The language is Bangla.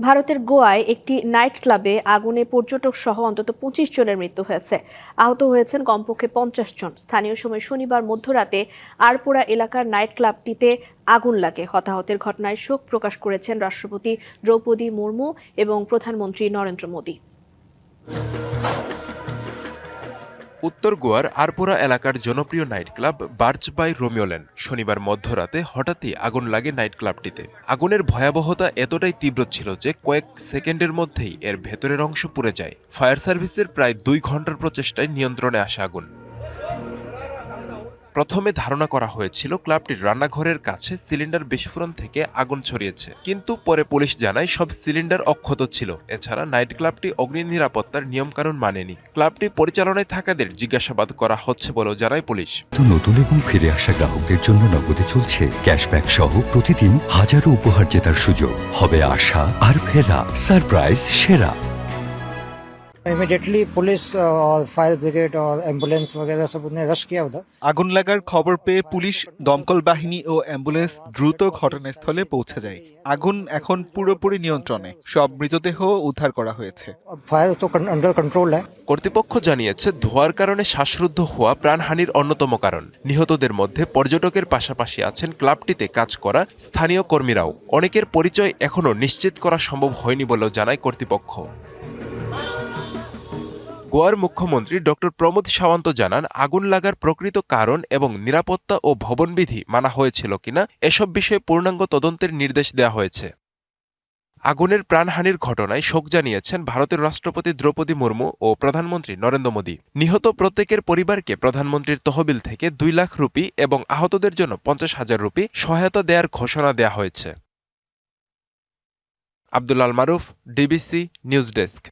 ভারতের গোয়ায় একটি নাইট ক্লাবে আগুনে পর্যটক সহ অন্তত ২৫ জনের মৃত্যু হয়েছে। আহত হয়েছেন কমপক্ষে ৫০ জন। স্থানীয় সময় শনিবার মধ্যরাতে আরপোরা এলাকার নাইট ক্লাবটিতে আগুন লাগে। হতাহতের ঘটনায় শোক প্রকাশ করেছেন রাষ্ট্রপতি দ্রৌপদী মুর্মু এবং প্রধানমন্ত্রী নরেন্দ্র মোদী। উত্তর গোয়ার আরপোরা এলাকার জনপ্রিয় নাইট ক্লাব বার্চ বাই রোমিওল্যান্ড শনিবার মধ্যরাতে হঠাৎই আগুন লাগে নাইট ক্লাবটিতে। আগুনের ভয়াবহতা এতটাই তীব্র ছিল যে কয়েক সেকেন্ডের মধ্যেই এর ভেতরের অংশ পুড়ে যায়। ফায়ার সার্ভিসের প্রায় ২ ঘন্টার প্রচেষ্টায় নিয়ন্ত্রণে আসে আগুন। প্রথমে ধারণা করা হয়েছিল ক্লাবটির রান্নাঘরের কাছে সিলিন্ডার বিস্ফোরণ থেকে আগুন ছড়িয়েছে, কিন্তু পরে পুলিশ জানায় সব সিলিন্ডার অক্ষত ছিল। এছাড়া নাইট ক্লাবটি অগ্নি নিরাপত্তার নিয়মকানুন মানেনি। ক্লাবটি পরিচালনায় থাকাদের জিজ্ঞাসাবাদ করা হচ্ছে বলেও জানায় পুলিশ। নতুন এবং ফিরে আসা গ্রাহকদের জন্য নগদে চলছে ক্যাশব্যাক সহ প্রতিদিন হাজারো উপহার জেতার সুযোগ। হবে আশা আর ফেরা, সারপ্রাইজ সেরা। इमीडिएटली पुलिस और फायर ब्रिगेड और एम्बुलेंस वगैरह सब ने रश किया उधर। আগুন লাগার খবর পেয়ে পুলিশ, দমকল বাহিনী ও অ্যাম্বুলেন্স দ্রুত ঘটনাস্থলে পৌঁছে যায়। আগুন এখন পুরোপুরি নিয়ন্ত্রণে। সব মৃতদেহ উদ্ধার করা হয়েছে। फायर तो अंडर कंट्रोल है। কর্তৃপক্ষ জানিয়েছে ধোঁয়ার কারণে শ্বাসরুদ্ধ হওয়া প্রাণহানির অন্যতম কারণ। নিহতদের মধ্যে পর্যটকের পাশাপাশি আছেন ক্লাবটিতে কাজ করা স্থানীয় কর্মীরাও। অনেকের পরিচয় এখনও নিশ্চিত করা সম্ভব হয়নি বলেও জানায় কর্তৃপক্ষ। গোয়ার মুখ্যমন্ত্রী ডক্টর প্রমোদ সাওয়ান্ত জানান, আগুন লাগার প্রকৃত কারণ এবং নিরাপত্তা ও ভবনবিধি মানা হয়েছিল কিনা এসব বিষয়ে পূর্ণাঙ্গ তদন্তের নির্দেশ দেওয়া হয়েছে। আগুনের প্রাণহানির ঘটনায় শোক জানিয়েছেন ভারতের রাষ্ট্রপতি দ্রৌপদী মুর্মু ও প্রধানমন্ত্রী নরেন্দ্র মোদী। নিহত প্রত্যেকের পরিবারকে প্রধানমন্ত্রীর তহবিল থেকে ২ লাখ রুপি এবং আহতদের জন্য ৫০,০০০ রুপি সহায়তা দেওয়ার ঘোষণা দেওয়া হয়েছে। আব্দুল আল মারুফ, ডিবিসি নিউজ ডেস্ক।